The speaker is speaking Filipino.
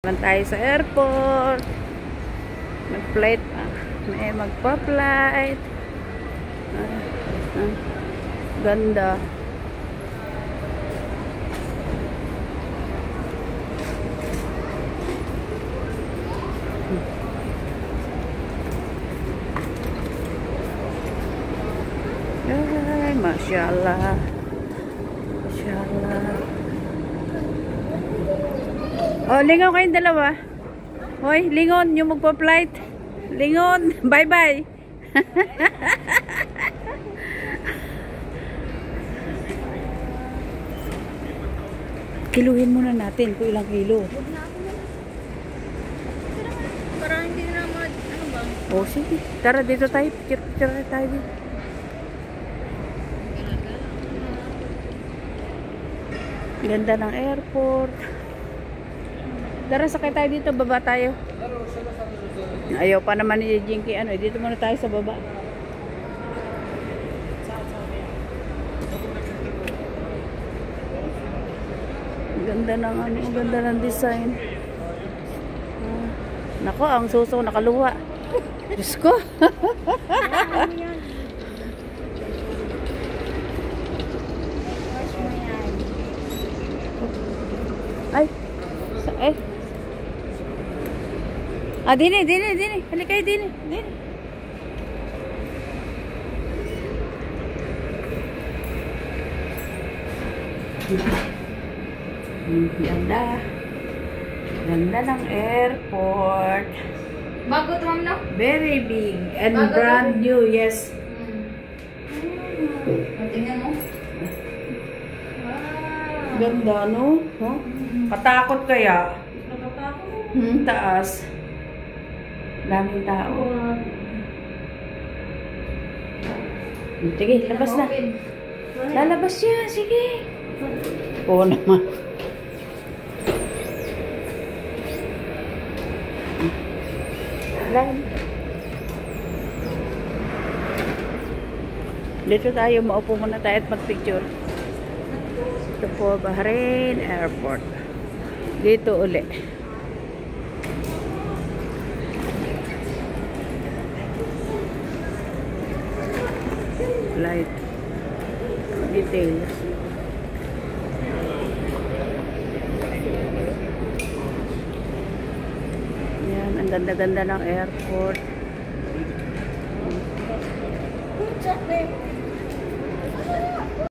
Naman tayo sa airport. Mag-flight. May magpa-flight. Ganda. Ay, masyaallah. Masyaallah. Oh, lingon kayong dalawa. Hoy, lingon yung magpa-flight. Lingon. Bye-bye. Kiluhin muna natin kung ilang kilo. Parang hindi na ano ba? Oh, sige. Tara, dito tayo. Picture tayo dito. Ganda ng airport. Tara, sakay tayo dito. Baba tayo. Ayaw pa naman ni Jinky. Dito muna tayo sa baba. Ganda ng ganda ng design. Nako, ang suso nakaluwa. Diyos ko. Ay. Dini. Halika kayo, dini. Ganda. Ganda ng airport. Bago ito, ma'am, no? Very big and brand new, yes. Tingnan mo. Ganda, no? Huh? Katakot kaya? Nakatakot. Taas. Daming tao. Sige, labas na. Lalabas siya, sige. Oo naman. Dito tayo, maupo muna tayo at magpicture. Ito po, Bahrain Airport. Dito uli. Flight details. Yan, ang ganda-ganda ng airport.